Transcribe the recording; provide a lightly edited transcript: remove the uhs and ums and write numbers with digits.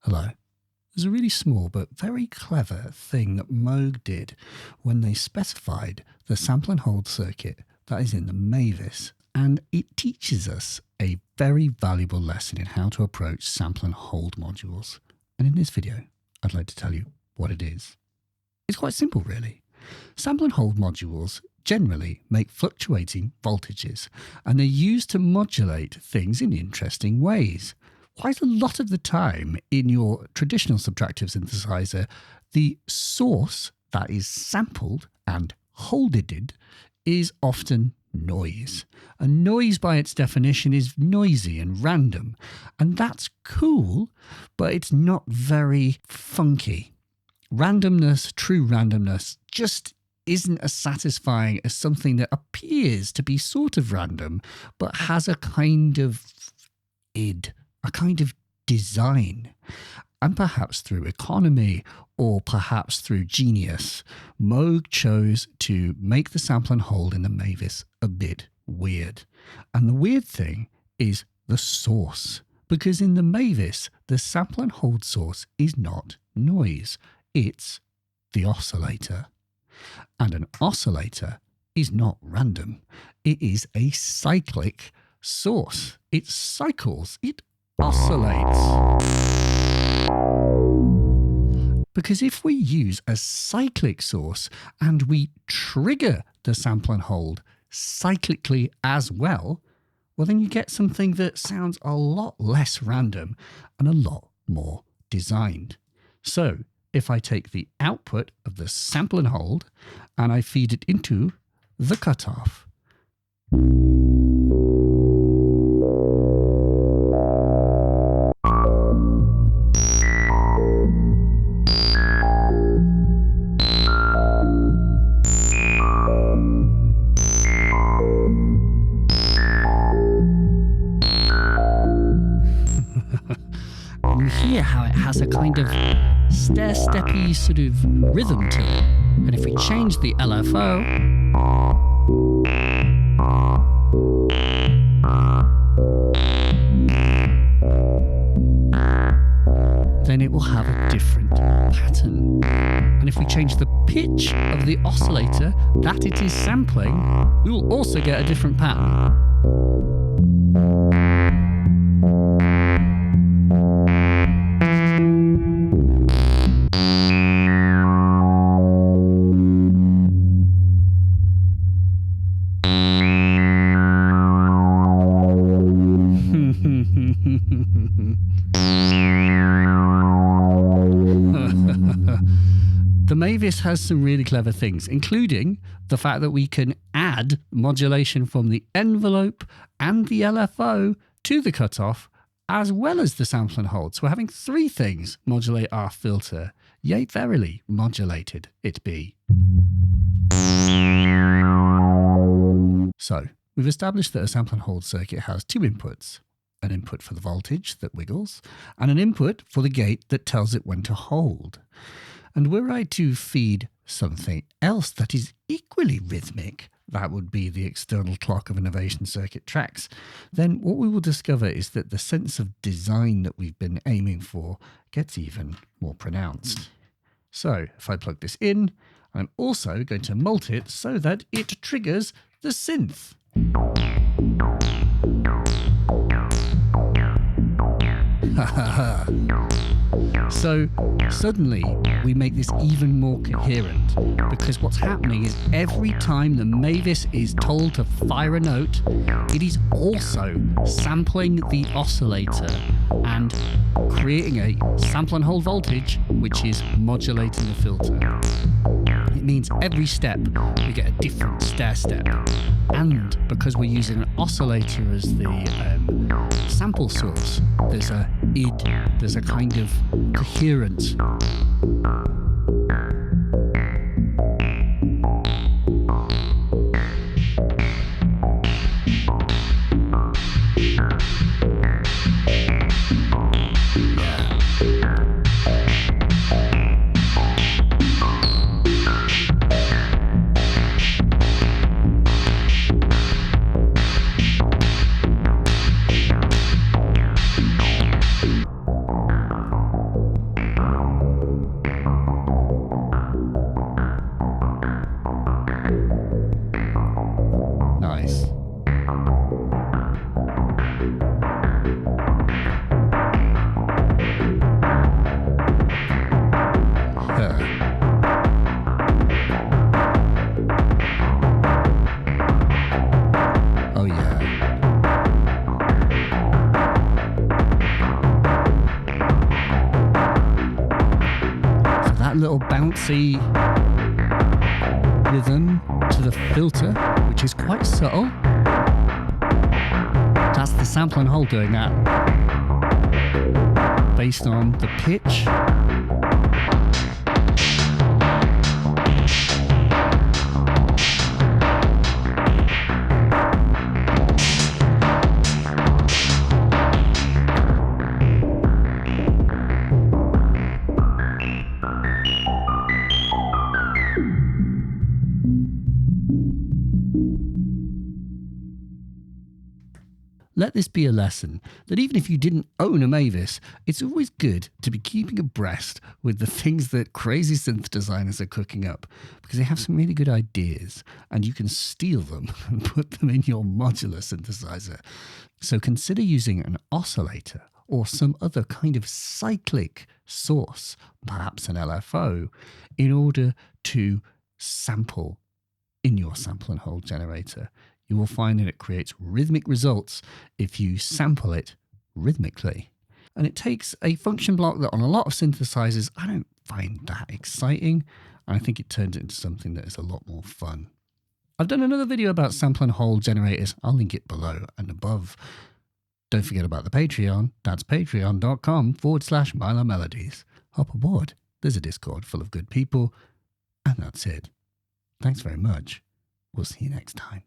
Hello. There's a really small but very clever thing that Moog did when they specified the sample and hold circuit that is in the Mavis, and it teaches us a very valuable lesson in how to approach sample and hold modules. And in this video, I'd like to tell you what it is. It's quite simple, really. Sample and hold modules generally make fluctuating voltages, and they're used to modulate things in interesting ways. Quite a lot of the time in your traditional subtractive synthesizer, the source that is sampled and holded is often noise. And noise by its definition is noisy and random. And that's cool, but it's not very funky. Randomness, true randomness, just isn't as satisfying as something that appears to be sort of random, but has a kind of a kind of design. And perhaps through economy or perhaps through genius, Moog chose to make the sample and hold in the Mavis a bit weird. And the weird thing is the source, because in the Mavis, the sample and hold source is not noise, it's the oscillator. And an oscillator is not random. It is a cyclic source. It cycles. It oscillates. Because if we use a cyclic source and we trigger the sample and hold cyclically as well, then you get something that sounds a lot less random and a lot more designed. So if I take the output of the sample and hold and I feed it into the cutoff, you hear how it has a kind of stair-steppy sort of rhythm to it. And if we change the LFO, then it will have a different pattern. And if we change the pitch of the oscillator that it is sampling, we will also get a different pattern. The Mavis has some really clever things, including the fact that we can add modulation from the envelope and the LFO to the cutoff, as well as the sample and hold. So we're having three things modulate our filter. Yea, verily, modulated it be. So we've established that a sample and hold circuit has two inputs. An input for the voltage that wiggles, and an input for the gate that tells it when to hold. And were I to feed something else that is equally rhythmic, that would be the external clock of an Ovation circuit tracks, then what we will discover is that the sense of design that we've been aiming for gets even more pronounced. So if I plug this in, I'm also going to mult it so that it triggers the synth. So suddenly we make this even more coherent, because what's happening is every time the Mavis is told to fire a note, it is also sampling the oscillator and creating a sample and hold voltage which is modulating the filter. It means every step we get a different stair step. And because we're using an oscillator as the sample source, there's a id, there's a kind of coherence. little bouncy rhythm to the filter, which is quite subtle. That's the sample and hold doing that based on the pitch. Let this be a lesson that even if you didn't own a Mavis, it's always good to be keeping abreast with the things that crazy synth designers are cooking up, because they have some really good ideas and you can steal them and put them in your modular synthesizer. So consider using an oscillator or some other kind of cyclic source, perhaps an LFO, in order to sample in your sample and hold generator. You will find that it creates rhythmic results if you sample it rhythmically. And it takes a function block that on a lot of synthesizers I don't find that exciting, and I think it turns it into something that is a lot more fun. I've done another video about sample and hold generators. I'll link it below and above. Don't forget about the Patreon. That's patreon.com/MyLaMelodies. Hop aboard. There's a Discord full of good people. And that's it. Thanks very much. We'll see you next time.